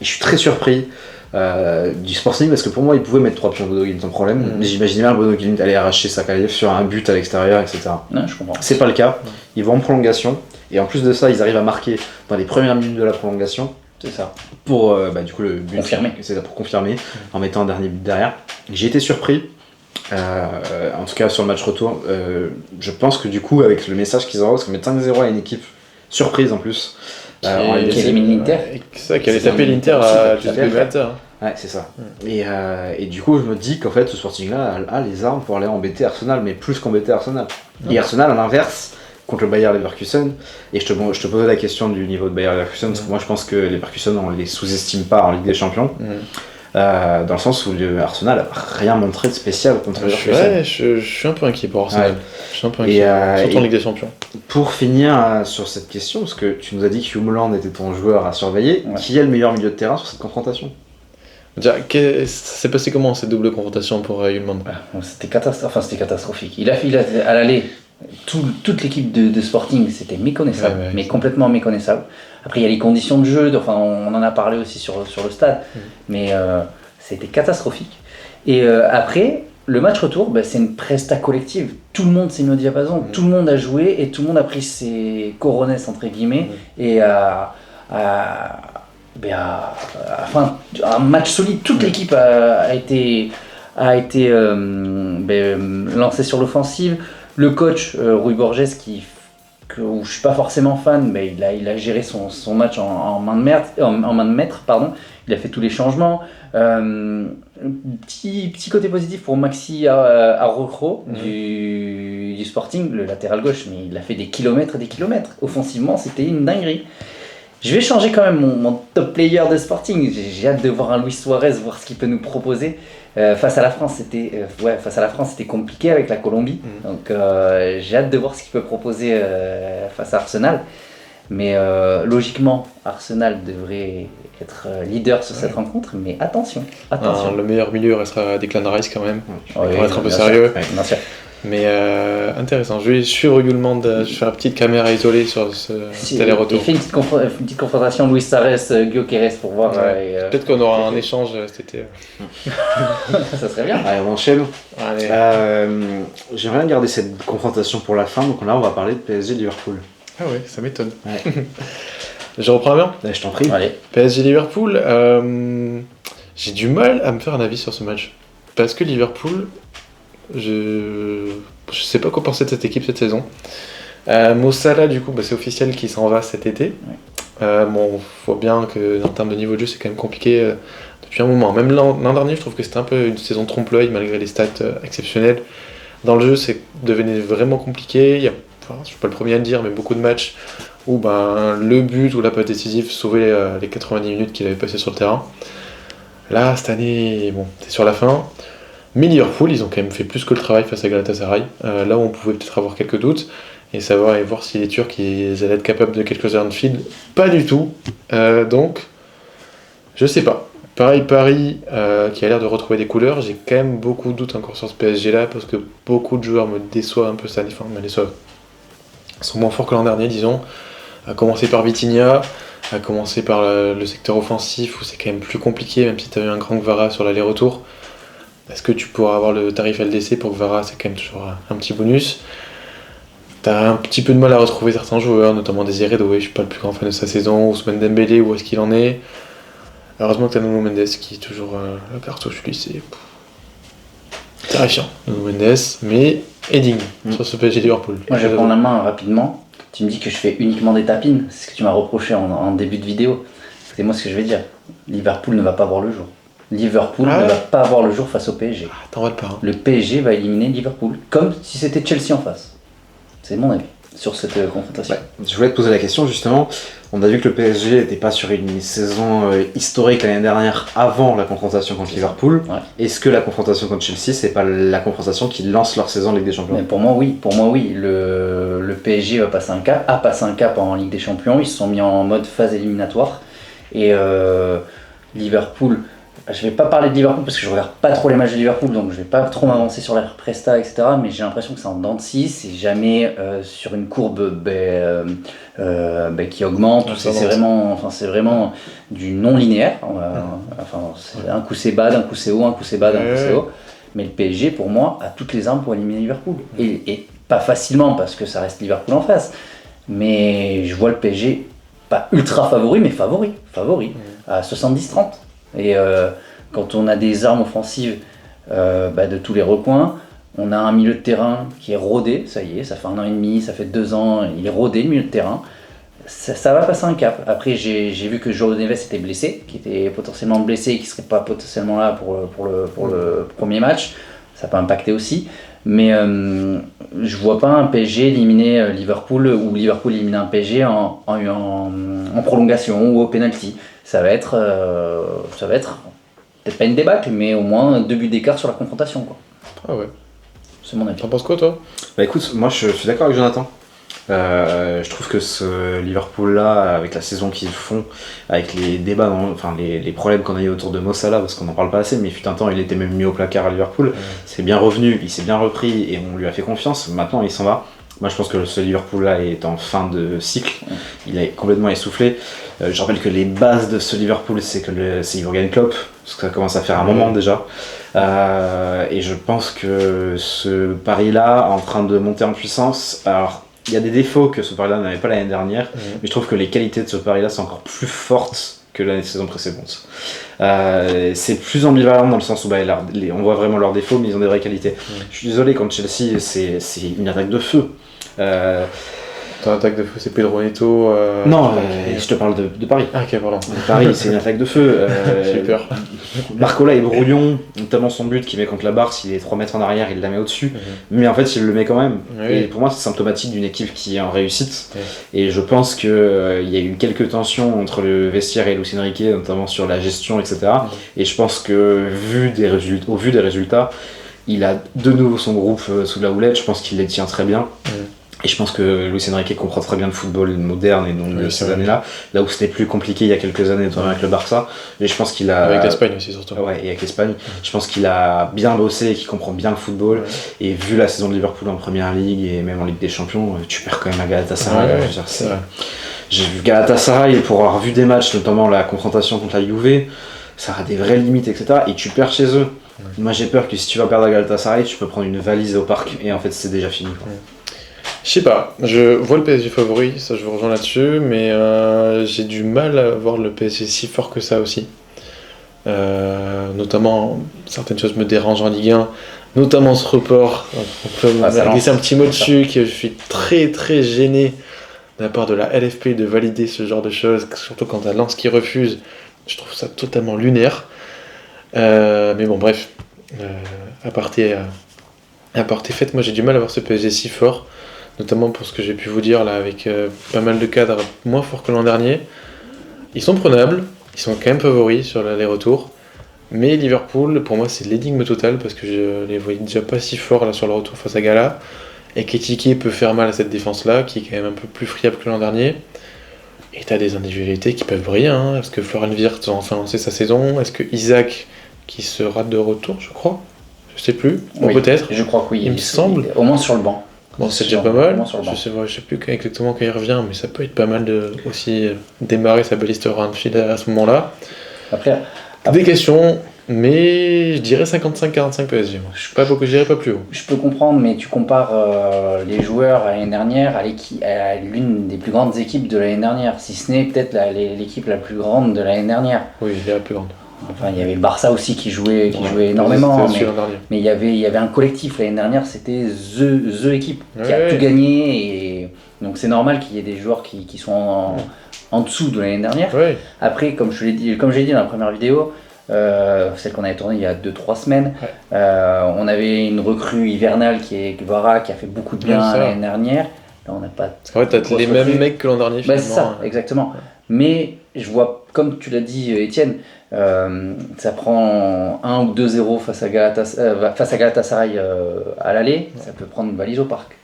S1: Et je suis très surpris du Sporting parce que pour moi, ils pouvaient mettre 3 pions Bodo Glimt sans problème. J'imaginais bien Bodo Glimt aller arracher sa qualif sur un but à l'extérieur, etc.
S2: Non, je comprends.
S1: C'est pas le cas. Ils vont en prolongation. Et en plus de ça, ils arrivent à marquer dans les premières minutes de la prolongation.
S2: C'est ça.
S1: Pour du coup, le but.
S2: Confirmer.
S1: C'est ça, pour confirmer, en mettant un dernier but derrière. J'ai été surpris. En tout cas sur le match retour, je pense que du coup avec le message qu'ils envoient, parce qu'on met 5-0 à une équipe surprise en plus,
S2: qui élimine l'Inter,
S3: c'est ça, qui allait taper l'Inter à l'Inter.
S1: Ouais, c'est ça. Et du coup je me dis qu'en fait ce Sporting là a les armes pour aller embêter Arsenal, mais plus qu'embêter Arsenal. Et Arsenal à l'inverse contre le Bayer Leverkusen, et je te posais la question du niveau de Bayer Leverkusen, parce que moi je pense que les Leverkusen on les sous-estime pas en Ligue des Champions. Dans le sens où Arsenal n'a rien montré de spécial contre Leverkusen.
S3: Ouais, je suis un peu inquiet pour Arsenal.
S1: Ouais.
S3: Je suis un peu inquiet, surtout en Ligue des Champions.
S1: Pour finir sur cette question, parce que tu nous as dit que Humeland était ton joueur à surveiller, qui est le meilleur milieu de terrain sur cette confrontation?
S3: Déjà, ça s'est passé comment cette double confrontation pour Humeland?
S2: C'était catastrophique. Il a à l'aller. Toute l'équipe de Sporting, c'était méconnaissable, mais complètement méconnaissable. Après, il y a les conditions de jeu, on en a parlé aussi sur le stade, mais c'était catastrophique. Et après, le match retour, c'est une presta collective. Tout le monde s'est mis au diapason, tout le monde a joué et tout le monde a pris ses coronets, entre guillemets, et un match solide. Toute l'équipe a été lancée sur l'offensive. Le coach Rui Borges, où je suis pas forcément fan, mais il a géré son match en main de maître, pardon. Il a fait tous les changements. Petit côté positif pour Maxi Arrojo du Sporting, le latéral gauche, mais il a fait des kilomètres et des kilomètres. Offensivement, c'était une dinguerie. Je vais changer quand même mon top player de Sporting. J'ai hâte de voir un Luis Suarez, voir ce qu'il peut nous proposer. Face à la France, c'était compliqué avec la Colombie. Donc j'ai hâte de voir ce qu'il peut proposer face à Arsenal. Mais logiquement, Arsenal devrait être leader sur cette rencontre. Mais attention.
S3: Le meilleur milieu restera Declan Rice quand même.
S2: Ouais,
S3: pour être un peu sérieux.
S2: Bien sûr.
S3: Mais intéressant. Je vais suivre régulièrement, je vais faire une petite caméra isolée sur cet aller-retour.
S2: Il fait une petite confrontation Luis Suarez, Gyökeres pour voir.
S3: Peut-être qu'on aura un échange cet été.
S2: Ça serait bien.
S1: Allez, on enchaîne.
S3: Allez.
S1: J'aimerais bien garder cette confrontation pour la fin, donc là on va parler de PSG-Liverpool.
S3: Ah ouais, ça m'étonne.
S1: Ouais.
S3: Je reprends bien.
S1: Je t'en prie.
S2: Allez.
S3: PSG-Liverpool, j'ai du mal à me faire un avis sur ce match. Parce que Liverpool, je sais pas quoi penser de cette équipe cette saison. Mo Salah, du coup, c'est officiel qu'il s'en va cet été. Bon, faut bien que en termes de niveau de jeu, c'est quand même compliqué depuis un moment. Même l'an dernier, je trouve que c'était un peu une saison trompe-l'œil malgré les stats exceptionnelles. Dans le jeu, c'est devenu vraiment compliqué. Je suis pas le premier à le dire, mais beaucoup de matchs où le but ou la passe décisive sauvait les 90 minutes qu'il avait passé sur le terrain. Là, cette année, bon, c'est sur la fin. Mais Liverpool, ils ont quand même fait plus que le travail face à Galatasaray. Là où on pouvait peut-être avoir quelques doutes. Et voir si les Turcs ils allaient être capables de quelque chose à Anfield. Pas du tout. Donc, je sais pas. Pareil, Paris, qui a l'air de retrouver des couleurs. J'ai quand même beaucoup de doutes encore sur ce PSG-là, parce que beaucoup de joueurs me déçoivent un peu ça. Enfin, me déçoivent. Ils sont moins forts que l'an dernier, disons. À commencer par Vitinha, à commencer par le secteur offensif, où c'est quand même plus compliqué, même si tu as eu un grand Kvara sur l'aller-retour. Est-ce que tu pourras avoir le tarif LDC pour Kvara? C'est quand même toujours un petit bonus. T'as un petit peu de mal à retrouver certains joueurs, notamment Désiré Doué, je suis pas le plus grand fan de sa saison, Ousmane Dembélé, où est-ce qu'il en est. Heureusement que t'as Nuno Mendes qui est toujours le cartouche, lui, c'est terrifiant, Nuno Mendes, mais Edding sur ce PSG Liverpool.
S2: Moi je vais prendre la main rapidement. Tu me dis que je fais uniquement des tapines, c'est ce que tu m'as reproché en début de vidéo. C'est moi ce que je vais dire. Liverpool ne va pas voir le jour. Liverpool ne va pas voir le jour face au PSG.
S3: T'en vas pas.
S2: Le PSG va éliminer Liverpool, comme si c'était Chelsea en face. C'est mon avis sur cette confrontation.
S1: Ouais. Je voulais te poser la question justement. On a vu que le PSG n'était pas sur une saison historique l'année dernière avant la confrontation contre Liverpool.
S2: Ouais.
S1: Est-ce que la confrontation contre Chelsea, c'est pas la confrontation qui lance leur saison en Ligue des Champions?
S2: Mais pour moi, oui. Le PSG a passé un cap en Ligue des Champions. Ils se sont mis en mode phase éliminatoire. Et Liverpool. Je vais pas parler de Liverpool parce que je regarde pas trop les matchs de Liverpool, donc je vais pas trop m'avancer sur la presta, etc. Mais j'ai l'impression que c'est en dents de scie, c'est jamais sur une courbe qui augmente. C'est vraiment du non linéaire. Un coup c'est bas, d'un coup c'est haut, un coup c'est bas, d'un coup c'est haut. Mais le PSG, pour moi, a toutes les armes pour éliminer Liverpool. Et pas facilement parce que ça reste Liverpool en face. Mais je vois le PSG pas ultra favori, mais favori à 70-30. Et quand on a des armes offensives de tous les recoins, on a un milieu de terrain qui est rodé, ça y est, ça fait 1 an et demi, ça fait 2 ans, il est rodé le milieu de terrain. Ça va passer un cap. Après, j'ai vu que João Neves était blessé, qui était potentiellement blessé et qui ne serait pas potentiellement là pour le premier match. Ça peut impacter aussi. Mais je vois pas un PSG éliminer Liverpool ou Liverpool éliminer un PSG en prolongation ou au penalty. Ça va être peut-être pas une débâcle, mais au moins 2 buts d'écart sur la confrontation, quoi.
S3: Ah ouais.
S2: C'est mon avis.
S3: T'en penses quoi, toi?
S1: Bah écoute, moi je suis d'accord avec Jonathan. Je trouve que ce Liverpool-là, avec la saison qu'ils font, avec les débats, les problèmes qu'on a eu autour de Mo Salah, parce qu'on n'en parle pas assez, mais il fut un temps, il était même mis au placard à Liverpool. C'est bien revenu, il s'est bien repris et on lui a fait confiance. Maintenant, il s'en va. Moi, je pense que ce Liverpool-là est en fin de cycle. Il est complètement essoufflé. Je rappelle que les bases de ce Liverpool, c'est Jürgen Klopp, parce que ça commence à faire un moment déjà. Et je pense que ce Paris-là, en train de monter en puissance, alors il y a des défauts que ce Paris-là n'avait pas l'année dernière, mais je trouve que les qualités de ce Paris-là sont encore plus fortes que la saison précédente. C'est plus ambivalent dans le sens où on voit vraiment leurs défauts, mais ils ont des vraies qualités. Je suis désolé, contre Chelsea, c'est une attaque de feu.
S3: Ton attaque de feu, c'est Pedro Neto.
S1: Non, je te parle de Paris.
S3: Ah, ok, pardon.
S1: Paris, c'est une attaque de feu.
S3: J'ai peur.
S1: Barcola est brouillon, notamment son but qu'il met contre la barre, s'il est 3 mètres en arrière, il la met au-dessus. Mais en fait, il le met quand même.
S3: Oui.
S1: Et pour moi, c'est symptomatique d'une équipe qui est en réussite. Et je pense qu'il y a eu quelques tensions entre le vestiaire et Luis Enrique, notamment sur la gestion, etc. Et je pense que, au vu des résultats, il a de nouveau son groupe sous la houlette. Je pense qu'il les tient très bien. Et je pense que Luis Enrique comprend très bien le football moderne et donc
S3: Oui,
S1: ces
S3: c'est vrai.
S1: années-là, là où c'était plus compliqué il y a quelques années, notamment avec le Barça. Et je pense qu'il a.
S3: Avec l'Espagne aussi, surtout.
S1: Ouais, et avec l'Espagne. Je pense qu'il a bien bossé et qu'il comprend bien le football.
S3: Ouais.
S1: Et vu la saison de Liverpool en première ligue et même en Ligue des Champions, tu perds quand même à Galatasaray.
S3: Ouais,
S1: Je veux dire,
S3: c'est vrai.
S1: J'ai vu Galatasaray et pour avoir vu des matchs, notamment la confrontation contre la Juve, ça a des vraies limites, etc. Et tu perds chez eux. Moi j'ai peur que si tu vas perdre à Galatasaray, tu peux prendre une valise au parc et en fait c'est déjà fini. Quoi.
S3: Je sais pas, je vois le PSG favori, ça je vous rejoins là-dessus, mais j'ai du mal à voir le PSG si fort que ça aussi. Notamment, certaines choses me dérangent en Ligue 1, notamment ce report. On peut
S2: ça
S3: glisser
S2: lance.
S3: un petit mot dessus, que je suis très très gêné de la part de la LFP de valider ce genre de choses, surtout quand t'as Lens qui refuse. Je trouve ça totalement lunaire. Mais bon, bref, aparté fait, moi j'ai du mal à voir ce PSG si fort, notamment pour ce que j'ai pu vous dire là, avec pas mal de cadres moins forts que l'an dernier. Ils sont prenables, ils sont quand même favoris sur l'aller-retour, mais Liverpool, pour moi, c'est l'énigme totale parce que je les voyais déjà pas si forts là sur le retour face à Gala, et qu'Ekitike peut faire mal à cette défense-là, qui est quand même un peu plus friable que l'an dernier. Et t'as des individualités qui peuvent briller, hein. Est-ce que Florian Wirtz va enfin lancer sa saison? Est-ce que Isaac, qui sera de retour, je crois? Je sais plus, ou
S2: Oui,
S3: peut-être.
S2: Je crois que oui.
S3: Il me semble.
S2: Au moins sur le banc.
S3: Bon, c'est
S2: Sur-
S3: déjà pas mal.
S2: au moins sur le banc.
S3: Je sais plus exactement quand il revient, mais ça peut être pas mal de aussi démarrer sa belle histoire Anfield à ce moment-là.
S2: Après,
S3: Des questions, mais je dirais 55-45 PSG. Moi. Je dirais pas plus haut.
S2: je peux comprendre, mais tu compares les joueurs à l'année dernière à l'une des plus grandes équipes de l'année dernière, si ce n'est peut-être l'équipe la plus grande de l'année dernière.
S3: Oui, il est la plus grande.
S2: Enfin, il y avait le Barça aussi qui jouait
S3: Ouais,
S2: énormément,
S3: c'était aussi
S2: mais,
S3: l'an dernier.
S2: mais il y avait un collectif l'année dernière, c'était the équipe qui a
S3: Ouais.
S2: tout gagné, et donc c'est normal qu'il y ait des joueurs qui sont en dessous de l'année dernière.
S3: Ouais.
S2: Après, comme j'ai dit dans la première vidéo, celle qu'on avait tournée il y a 2-3 semaines,
S3: Ouais.
S2: on avait une recrue hivernale qui est Guevara, qui a fait beaucoup de bien
S3: Ouais, ça.
S2: l'année dernière. Là, on n'a pas.
S3: En fait, t'as
S2: de grosse
S3: les mêmes
S2: recrue.
S3: mecs que l'an dernier,
S2: Bah,
S3: finalement.
S2: c'est ça, exactement. Mais je vois, comme tu l'as dit, Étienne, ça prend 1 ou 2-0 face à Galatasaray à l'aller, ça peut prendre une valise au parc.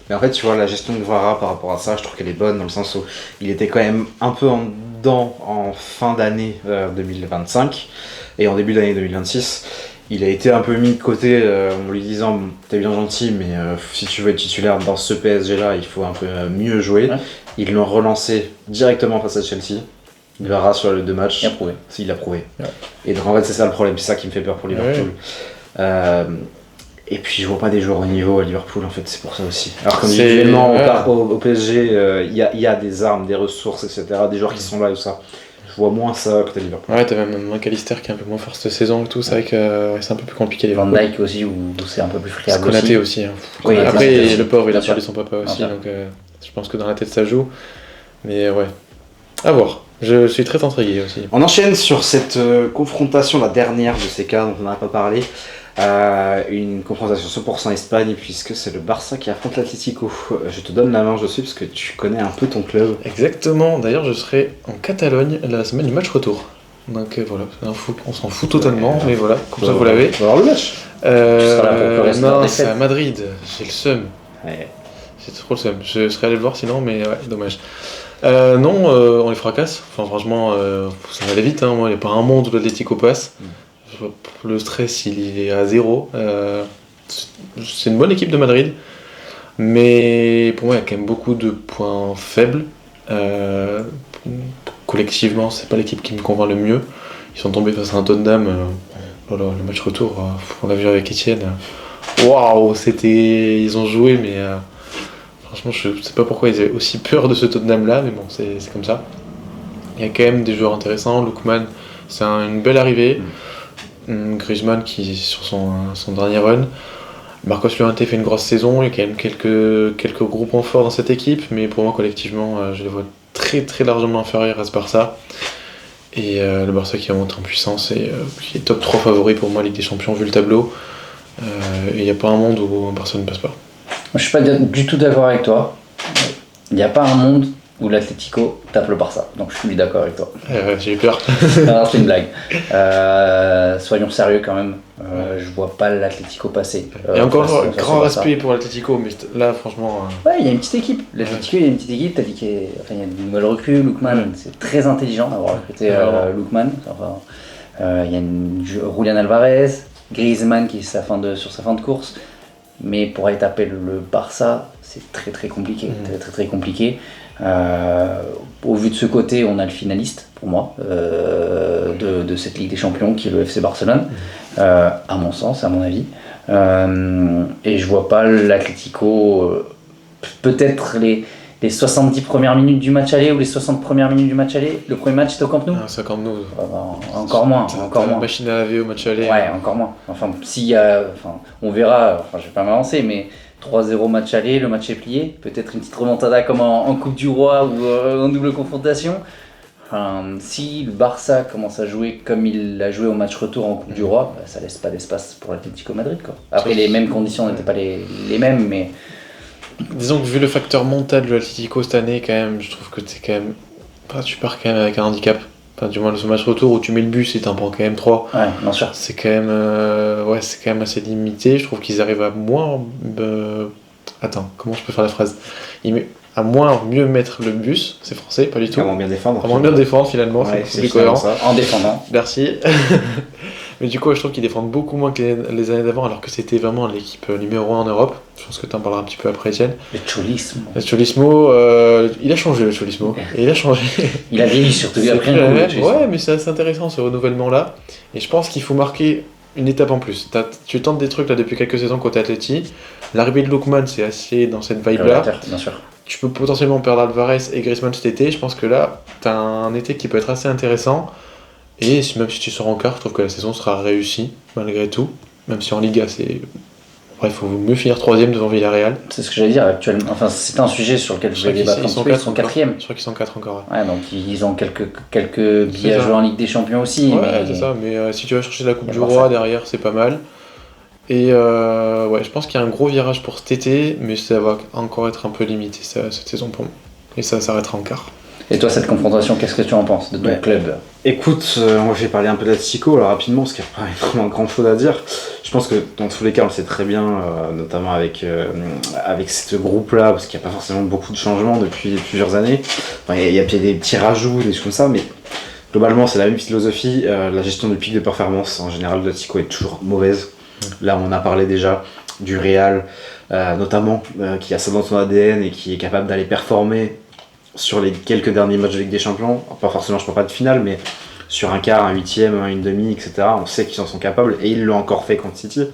S1: Mais en fait, tu vois, la gestion de Guevara par rapport à ça, je trouve qu'elle est bonne dans le sens où il était quand même un peu en dedans en fin d'année 2025 et en début d'année 2026. Il a été un peu mis de côté en lui disant bon, t'es bien gentil, mais si tu veux être titulaire dans ce PSG là, il faut un peu mieux jouer.
S2: Ouais.
S1: Ils l'ont relancé directement face à Chelsea. Guevara sur les 2 matchs.
S2: Il a prouvé.
S1: Il l'a prouvé.
S3: Ouais.
S1: Et donc en fait, c'est ça le problème, c'est ça qui me fait peur pour Liverpool. Et puis je vois pas des joueurs au niveau à Liverpool en fait, c'est pour ça aussi. Alors qu'individuellement au PSG, il y a des armes, des ressources, etc. Des joueurs qui sont là et tout ça. Je vois moins ça côté Liverpool.
S3: Ouais, t'as même McAllister qui est un peu moins fort cette saison et tout, c'est vrai que c'est un peu plus compliqué les
S2: Van Dijk aussi, où c'est un peu plus friable
S3: Konaté
S2: aussi.
S3: aussi. Hein.
S2: Oui,
S3: Après,
S2: Konaté,
S3: le pauvre, il a
S2: bien sûr.
S3: perdu son papa aussi,
S2: Bien
S3: donc je pense que dans la tête ça joue. Mais ouais, à voir. Je suis très intrigué aussi.
S1: On enchaîne sur cette confrontation, la dernière de ces cas dont on n'a pas parlé. Une confrontation 100% Espagne, puisque c'est le Barça qui affronte l'Atlético. Je te donne la main, je suis, parce que tu connais un peu ton club.
S3: Exactement, d'ailleurs je serai en Catalogne la semaine du match retour. Donc voilà, c'est un fou, on s'en fout totalement, mais voilà, comme ça vous l'avez.
S1: On va voir le match.
S2: seras là pour pleurer sur la
S3: Non,
S2: défaite.
S3: c'est à Madrid, j'ai le seum.
S1: Ouais.
S3: J'ai trop le seum. Je serais allé le voir sinon, mais ouais, dommage. Non, on les fracasse. Enfin, franchement, ça va aller vite. Hein. Moi, il n'y a pas un monde où l'Atlético passe. Le stress, il est à 0. C'est une bonne équipe de Madrid. Mais pour moi, il y a quand même beaucoup de points faibles. Collectivement, c'est pas l'équipe qui me convainc le mieux. Ils sont tombés face à un Tottenham. Voilà, le match retour, on l'a vu avec Etienne. Waouh, c'était. Ils ont joué, mais. Franchement, je sais pas pourquoi ils avaient aussi peur de ce Tottenham-là, mais bon, c'est comme ça. Il y a quand même des joueurs intéressants. Lookman, c'est une belle arrivée. Griezmann qui est sur son dernier run. Marcos Llorente fait une grosse saison. Il y a quand même quelques gros points forts dans cette équipe, mais pour moi, collectivement, je les vois très très largement inférieurs à ce Barça. Et le Barça qui va monter en puissance et qui est top 3 favori pour moi, Ligue des Champions, vu le tableau. Et il n'y a pas un monde où un Barça ne passe pas.
S2: Moi, je suis pas du tout d'accord avec toi. Il n'y a pas un monde où l'Atlético tape le Barça. Donc je suis d'accord avec toi.
S3: J'ai eu peur.
S2: Non, c'est une blague. Soyons sérieux quand même. Je vois pas l'Atlético passer.
S3: Et encore,
S2: face au
S3: grand
S2: Barça.
S3: respect pour l'Atlético, mais là, franchement.
S2: Ouais, il y a une petite équipe. L'Atlético, il y a une petite équipe. T'as dit qu'il y a, enfin, il y a une nouvelle recrue. Lookman, c'est très intelligent d'avoir recruté Lookman. Enfin, il y a Julián Alvarez, Griezmann qui est sur sa fin de course. Mais pour aller taper le Barça, c'est très très compliqué. Très compliqué. Au vu de ce côté, on a le finaliste, pour moi, de cette Ligue des Champions, qui est le FC Barcelone, à mon sens, à mon avis. Et je vois pas l'Atlético, peut-être les 70 premières minutes du match aller ou les 60 premières minutes du match aller. Le premier match, c'est au Camp Nou.
S3: C'est Camp Nou.
S2: Encore moins.
S3: La machine à laver au match aller.
S2: Ouais, encore moins. Enfin, on verra, je vais pas m'avancer, mais 3-0 match aller, le match est plié. Peut-être une petite remontada comme en Coupe du Roi ou en double confrontation. Si le Barça commence à jouer comme il a joué au match retour en Coupe du Roi, ça laisse pas d'espace pour l'Atlético Madrid, quoi. Après, les mêmes conditions n'étaient pas les mêmes, mais...
S3: Disons que vu le facteur mental de l'Atlético cette année, quand même, je trouve que tu pars quand même avec un handicap. Enfin, du moins, ce match retour où tu mets le bus et t'en prends quand même 3.
S2: Ouais, bien sûr.
S3: C'est quand même assez limité. Je trouve qu'ils arrivent à moins. Attends, comment je peux faire la phrase? À moins mieux mettre le bus, c'est français, pas du tout.
S1: À moins bien défendre.
S3: À moins bien défendre finalement,
S1: Ouais,
S3: c'est plus cohérent.
S1: ça.
S2: En défendant.
S3: Merci. Mais du coup, je trouve qu'ils défendent beaucoup moins que les années d'avant, alors que c'était vraiment l'équipe numéro 1 en Europe. Je pense que tu en parleras un petit peu après, Etienne.
S2: Le Cholismo.
S3: Le Cholismo, il a changé le Cholismo. Et il a changé.
S2: Il a vieilli surtout, il a pris un coup.
S3: Ouais, mais c'est assez intéressant ce renouvellement-là. Et je pense qu'il faut marquer une étape en plus. Tu tentes des trucs là depuis quelques saisons côté Atleti. L'arrivée de Lookman, c'est assez dans cette vibe-là.
S2: Bien sûr.
S3: Tu peux potentiellement perdre Alvarez et Griezmann cet été. Je pense que là, tu as un été qui peut être assez intéressant. Et même si tu sors en quart, je trouve que la saison sera réussie, malgré tout. Même si en Liga, il faut mieux finir 3ème devant Villarreal.
S2: C'est ce que j'allais dire actuellement. Enfin, c'est un sujet sur lequel je vais débattre. Ils sont 4ème.
S3: Je crois qu'ils sont 4 encore.
S2: Ouais, donc ils ont quelques billets à jouer en Ligue des Champions aussi.
S3: Ouais, c'est ça. Mais si tu vas chercher la Coupe du Roi derrière, c'est pas mal. Et je pense qu'il y a un gros virage pour cet été, mais ça va encore être un peu limité cette saison pour moi. Et ça s'arrêtera en quart.
S2: Et toi, cette confrontation, qu'est-ce que tu en penses de ton club?
S1: Écoute, moi je vais parler un peu d'Atlético rapidement, parce qu'il n'y a pas vraiment grand chose à dire. Je pense que dans tous les cas, on le sait très bien, notamment avec ce groupe-là, parce qu'il n'y a pas forcément beaucoup de changements depuis plusieurs années. Enfin, il y a des petits rajouts, des choses comme ça, mais globalement, c'est la même philosophie. La gestion du pic de performance, en général, de l'Atlético est toujours mauvaise. Là, on a parlé déjà du Real, notamment, qui a ça dans son ADN et qui est capable d'aller performer sur les quelques derniers matchs de Ligue des Champions, pas forcément, je ne parle pas de finale, mais sur un quart, un huitième, une demi, etc. On sait qu'ils en sont capables, et ils l'ont encore fait contre City.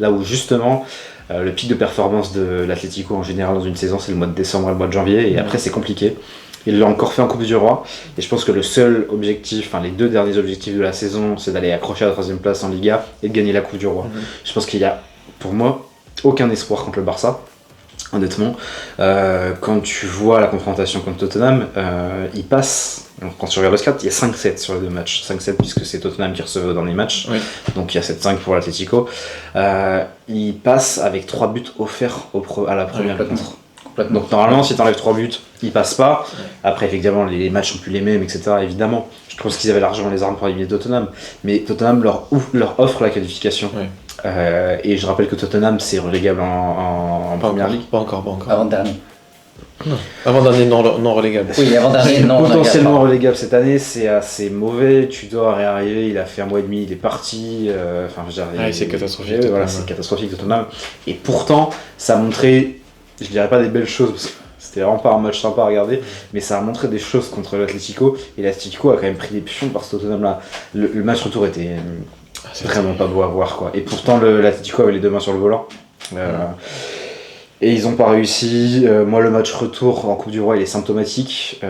S1: Là où justement, le pic de performance de l'Atlético en général dans une saison, c'est le mois de décembre et le mois de janvier, et après c'est compliqué. Ils l'ont encore fait en Coupe du Roi, et je pense que le seul objectif, enfin les deux derniers objectifs de la saison, c'est d'aller accrocher à la 3ème place en Liga et de gagner la Coupe du Roi. Je pense qu'il y a, pour moi, aucun espoir contre le Barça. Honnêtement, quand tu vois la confrontation contre Tottenham, il passe, quand tu regardes le score, il y a 5-7 sur les deux matchs. 5-7 puisque c'est Tottenham qui recevait dans les matchs, oui. Donc il y a 7-5 pour l'Atlético. Il passe avec 3 buts offerts à la première rencontre. Donc normalement, si tu enlèves 3 buts, il passe pas. Après, effectivement, les matchs sont plus les mêmes, etc. Évidemment, je pense qu'ils avaient largement les armes pour éliminer Tottenham, mais Tottenham leur offre la qualification. Oui. Et je rappelle que Tottenham c'est relégable en première ligue.
S3: Pas encore.
S2: Avant-dernier.
S3: Non. Avant-dernier non relégable.
S2: Oui, avant-dernier non relégable.
S1: Potentiellement relégable cette année, c'est assez mauvais. Tudor est arrivé, il a fait un mois et demi, il est parti.
S3: C'est catastrophique.
S1: Voilà, c'est catastrophique Tottenham. Et pourtant, ça a montré, je dirais pas des belles choses, parce que c'était vraiment pas un match sympa à regarder, mais ça a montré des choses contre l'Atlético. Et l'Atlético a quand même pris des pions par ce Tottenham là. Le match retour était vraiment pas beau à voir, quoi. Et pourtant l'Atlético avait les deux mains sur le volant. Et ils n'ont pas réussi. Moi, le match retour en Coupe du Roi, il est symptomatique.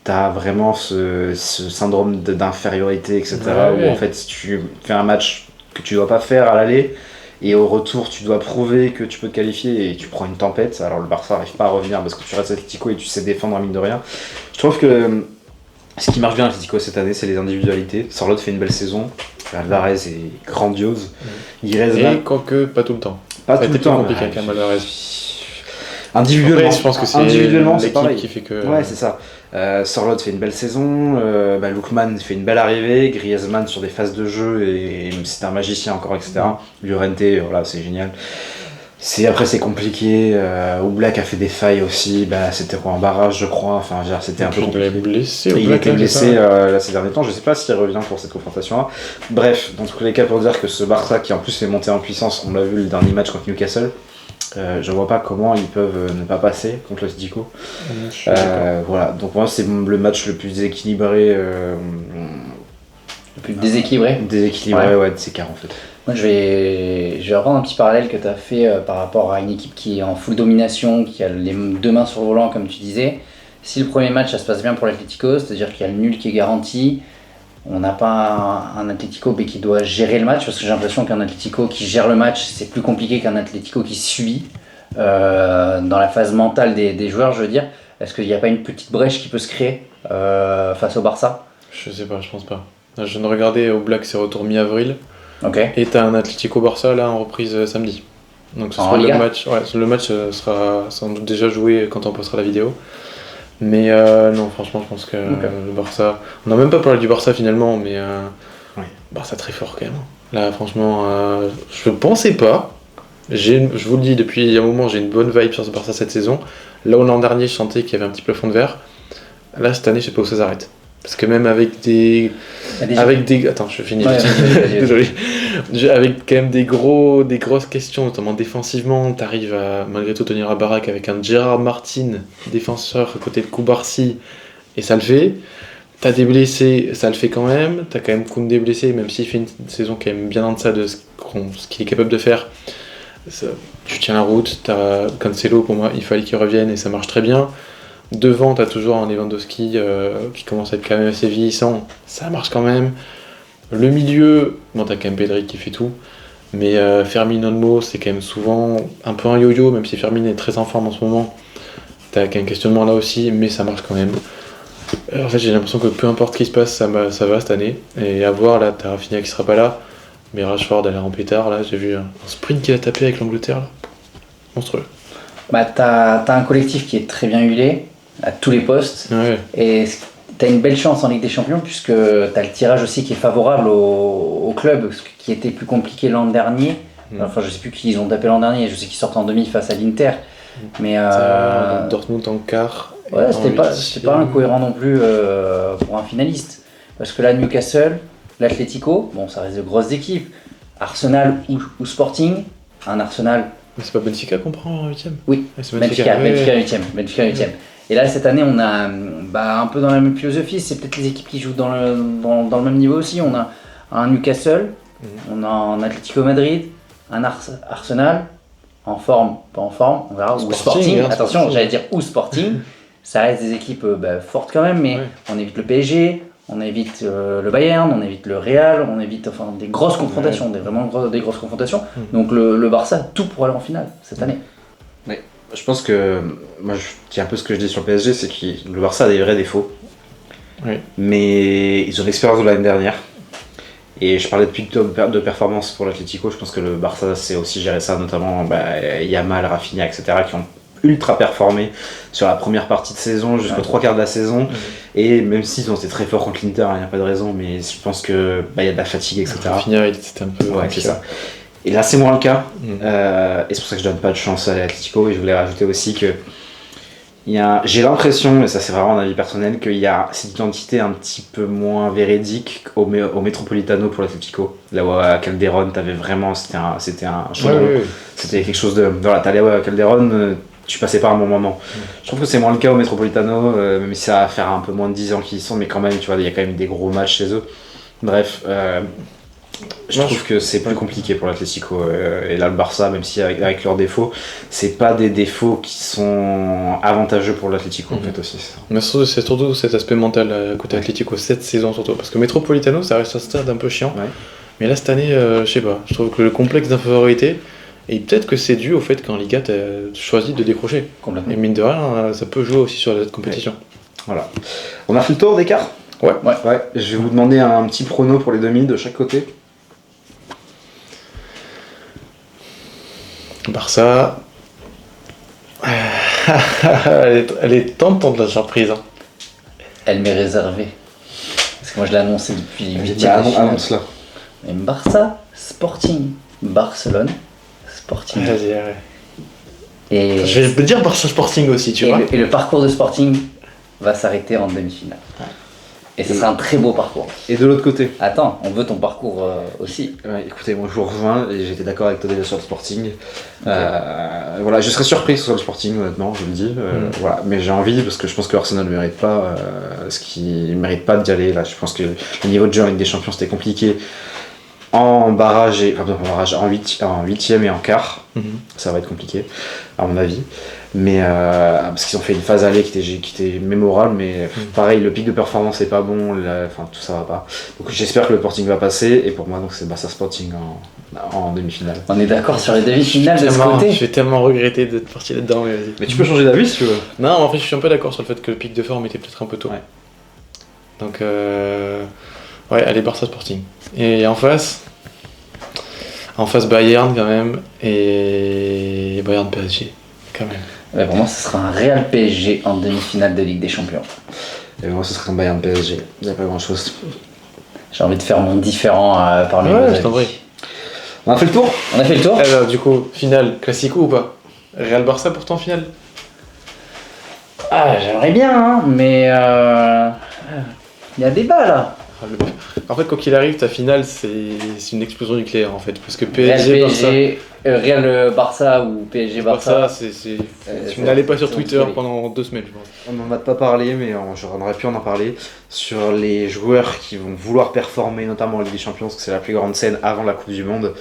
S1: T'as vraiment ce syndrome d'infériorité, etc. Où en fait, tu fais un match que tu dois pas faire à l'aller, et au retour, tu dois prouver que tu peux te qualifier, et tu prends une tempête. Alors le Barça n'arrive pas à revenir parce que tu restes Atlético et tu sais défendre mine de rien. Je trouve que ce qui marche bien à l'Atlético cette année, c'est les individualités. Sorloth fait une belle saison. Alvarez est grandiose.
S3: Et quoique pas tout le temps.
S1: Pas tout le temps.
S3: Compliqué avec Alvarez.
S1: Individuellement,
S3: Après, je pense que c'est
S1: individuellement, c'est
S3: l'équipe
S1: pareil.
S3: qui fait que.
S1: Ouais, c'est ça. Sorloth fait une belle saison, Lookman fait une belle arrivée, Griezmann sur des phases de jeu, et c'est un magicien encore, etc. Llorente, voilà, c'est génial. Après, c'est compliqué. Oblak a fait des failles aussi, c'était quoi, en barrage, je crois. Enfin, c'était un peu compliqué.
S3: Il est blessé,
S1: Il
S3: Oblak,
S1: était
S3: là,
S1: blessé
S3: c'est ça
S1: là, ces derniers temps, je sais pas s'il revient pour cette confrontation-là. Bref, dans tous les cas, pour dire que ce Barça qui en plus est monté en puissance, on l'a vu le dernier match contre Newcastle, je vois pas comment ils peuvent ne pas passer contre l'Atlético. Voilà, donc moi c'est le match le plus déséquilibré.
S2: Le plus déséquilibré.
S1: Déséquilibré, ouais, de ces quarts en fait.
S2: Moi, je vais reprendre un petit parallèle que tu as fait par rapport à une équipe qui est en full domination, qui a les deux mains sur le volant, comme tu disais. Si le premier match, ça se passe bien pour l'Atlético, c'est-à-dire qu'il y a le nul qui est garanti, on n'a pas un Atlético qui doit gérer le match, parce que j'ai l'impression qu'un Atlético qui gère le match, c'est plus compliqué qu'un Atlético qui subit dans la phase mentale des joueurs, je veux dire. Est-ce qu'il n'y a pas une petite brèche qui peut se créer face au Barça ?
S3: Je sais pas, je pense pas. Je viens de regarder Oblak, c'est retour mi-avril.
S2: Ok.
S3: Et t'as un Atlético Barça là en reprise samedi. Donc ce sera le match. Ouais, le match sera sans doute déjà joué quand on postera la vidéo. Mais non, franchement, je pense que le Barça. On n'a même pas parlé du Barça finalement, mais Barça très fort quand même. Là, franchement, je pensais pas. Je vous le dis depuis un moment, j'ai une bonne vibe sur ce Barça cette saison. Là où l'an dernier, je sentais qu'il y avait un petit plafond de verre. Là, cette année, je sais pas où ça s'arrête. Parce que même avec des. Attends, je finis. Désolé. Avec quand même des grosses questions, notamment défensivement, t'arrives à malgré tout tenir la baraque avec un Gérard Martin, défenseur à côté de Koubarsi, et ça le fait. T'as des blessés, ça le fait quand même. T'as quand même Koundé blessé, même s'il fait une saison quand même bien en deçà de ce qu'il est capable de faire. Tu tiens la route. T'as Cancelo, pour moi, il fallait qu'il revienne et ça marche très bien. Devant, t'as toujours un Lewandowski qui commence à être quand même assez vieillissant, ça marche quand même. Le milieu, bon, t'as quand même Pedri qui fait tout, mais Fermin Olmo, c'est quand même souvent un peu un yo-yo, même si Fermin est très en forme en ce moment. T'as quand même un questionnement là aussi, mais ça marche quand même. En fait, j'ai l'impression que peu importe ce qui se passe, ça va cette année. Et à voir, là, t'as Rafinha qui sera pas là, mais Rashford a l'air en pétard, là, j'ai vu un sprint qu'il a tapé avec l'Angleterre, là. Monstrueux.
S2: T'as un collectif qui est très bien huilé, à tous les postes, et t'as une belle chance en Ligue des Champions puisque t'as le tirage aussi qui est favorable au club, ce qui était plus compliqué l'an dernier. Enfin, je sais plus qui ils ont tapé l'an dernier, je sais qu'ils sortent en demi face à l'Inter, mais
S3: Dortmund en quart.
S2: Ouais, c'était pas incohérent non plus pour un finaliste, parce que là Newcastle, l'Atlético, bon ça reste de grosses équipes, Arsenal ou Sporting, un Arsenal.
S3: Mais c'est pas Benfica qu'on prend en 8ème ?
S2: Oui,
S3: c'est
S2: Benfica 8ème. Et là, cette année, on a un peu dans la même philosophie, c'est peut-être les équipes qui jouent dans le même niveau aussi. On a un Newcastle, on a un Atlético Madrid, un Arsenal, en forme, pas en forme, on verra, ou Sporting, attention, j'allais dire ou Sporting. Ça reste des équipes fortes quand même, mais on évite le PSG, on évite le Bayern, on évite le Real, on évite des grosses confrontations, des grosses confrontations. Donc le Barça a tout pour aller en finale cette année.
S1: Je pense que, moi je dis un peu ce que je dis sur le PSG, c'est que le Barça a des vrais défauts, mais ils ont l'expérience de l'année dernière, et je parlais depuis de performance pour l'Atlético, je pense que le Barça sait aussi gérer ça, notamment Yamal, Rafinha, etc. qui ont ultra performé sur la première partie de saison jusqu'aux 3 quarts de la saison, et même s'ils ont été très forts contre l'Inter, il n'y a pas de raison, mais je pense que y a de la fatigue, etc.
S3: Rafinha, c'était un peu...
S1: c'est ça. Et là, c'est moins le cas. Et c'est pour ça que je donne pas de chance à l'Atlético. Et je voulais rajouter aussi que j'ai l'impression, et ça c'est vraiment un avis personnel, qu'il y a cette identité un petit peu moins véridique au Metropolitano pour l'Atlético. Là où à Calderon, t'avais vraiment, c'était un chaudron. C'était quelque chose de... Voilà, t'allais à Calderon, tu passais pas un bon moment. Je trouve que c'est moins le cas au Metropolitano, même si ça va faire un peu moins de 10 ans qu'ils y sont, mais quand même, tu vois, il y a quand même des gros matchs chez eux. Bref... Je trouve que c'est plus compliqué pour l'Atlético, et là le Barça, même si avec leurs défauts, c'est pas des défauts qui sont avantageux pour l'Atlético en fait aussi.
S3: Mais c'est surtout cet aspect mental côté Atlético cette saison surtout, parce que Metropolitano ça reste un stade un peu chiant, mais là cette année je sais pas, je trouve que le complexe d'infériorité, et peut-être que c'est dû au fait qu'en Liga t'as choisi de décrocher.
S2: Complètement.
S3: Et mine de rien ça peut jouer aussi sur la compétition.
S1: Voilà. On a fait le tour des quarts ?
S2: Ouais.
S1: Je vais vous demander un petit prono pour les demi de chaque côté.
S3: Barça. Elle est tentante la surprise. Hein.
S2: Elle m'est réservée. Parce que moi je l'ai annoncé depuis 8
S1: Annonce-la.
S2: Mais Barça, Sporting, Barcelone, Sporting.
S3: Vas-y, ouais.
S2: Et,
S3: Je vais te dire Barça Sporting aussi, tu vois.
S2: et le parcours de Sporting va s'arrêter en demi-finale. Et ce sera un très beau parcours.
S1: Et de l'autre côté.
S2: Attends, on veut ton parcours aussi.
S1: Ouais, écoutez, moi je vous rejoins et j'étais d'accord avec toi déjà sur le Sporting. Voilà, je serais surpris que ce soit le Sporting, honnêtement, je le dis. Voilà, mais j'ai envie parce que je pense que Arsenal ne mérite pas ce qui mérite pas d'y aller. Là, je pense que le niveau de jeu en Ligue des Champions c'était compliqué. En barrage en huitième et en quart, ça va être compliqué à mon avis. Mais parce qu'ils ont fait une phase aller qui était mémorable, mais pareil, le pic de performance est pas bon, enfin tout ça va pas. Donc j'espère que le Sporting va passer et pour moi donc c'est Barça Sporting en demi-finale.
S2: On est d'accord sur les demi-finales de ce
S3: Je
S2: côté.
S3: vais tellement regretter d'être parti là-dedans, mais vas-y.
S1: Mais tu peux changer d'avis si tu veux.
S3: Non, en fait je suis un peu d'accord sur le fait que le pic de forme était peut-être un peu tôt.
S1: Ouais.
S3: Donc ouais, allez Barça Sporting. Et en face Bayern quand même et Bayern PSG quand même.
S2: Ouais, pour moi, ce sera un Real PSG en demi-finale de Ligue des Champions.
S1: Et moi ce serait un Bayern PSG. Il n'y a pas grand chose.
S2: J'ai envie de faire mon différent parmi vos
S3: Ouais,
S2: avis.
S3: je t'en prie.
S1: On a fait le tour.
S2: On a fait le tour.
S3: Alors du coup, finale, classico ou pas? Real Barça pour ton finale?
S2: Ah, j'aimerais bien, hein, mais il y a débat là.
S3: En fait, quoi qu'il arrive, ta finale, c'est une explosion nucléaire en fait. Parce que
S2: Real
S3: PSG, Barça.
S2: Real Barça ou PSG Barça.
S3: Tu n'allais pas sur
S2: c'est
S3: Twitter
S2: folie.
S3: pendant 2 semaines, je pense.
S1: On n'en a pas parlé, mais on aurait pu en parler sur les joueurs qui vont vouloir performer, notamment en Ligue des Champions, parce que c'est la plus grande scène avant la Coupe du Monde.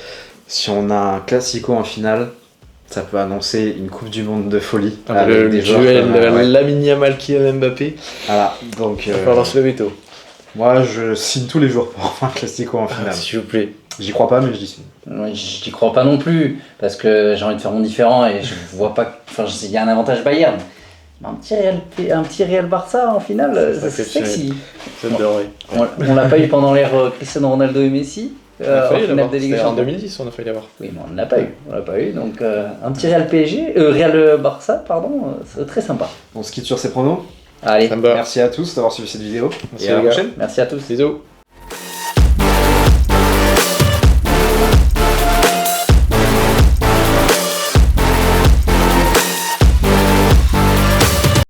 S1: Si on a un classico en finale, ça peut annoncer une Coupe du Monde de folie. avec
S3: Le
S1: des joueurs
S3: duel
S1: comme, ouais.
S3: Lamine Yamal, Kylian Mbappé.
S1: Voilà, donc
S3: Il va falloir se lever tôt.
S1: moi je signe tous les jours pour un classico en finale.
S3: S'il vous plaît.
S1: J'y crois pas, mais je dis signe.
S2: Ouais, j'y crois pas non plus, parce que j'ai envie de faire mon différent et je vois pas. Enfin, il y a un avantage Bayern. Mais un petit Real Barça en finale,
S3: Ça
S2: c'est
S3: fait
S2: sexy.
S3: C'est doré.
S2: On l'a pas eu pendant l'ère Cristiano Ronaldo et Messi.
S3: On a
S2: En
S3: failli
S2: finale
S3: l'avoir.
S2: de Ligue des
S3: C'était en
S2: Champions.
S3: 2010, on a failli l'avoir.
S2: Oui, mais on ne l'a pas eu. On l'a pas eu. Donc un petit Real PSG, Real Barça, pardon, c'est très sympa.
S1: On se quitte sur ces pronos.
S2: Allez,
S3: Ça me va.
S1: Merci à tous d'avoir suivi cette vidéo.
S3: Merci,
S1: Et à la
S3: les gars.
S1: prochaine.
S2: merci à tous.
S3: Bisous.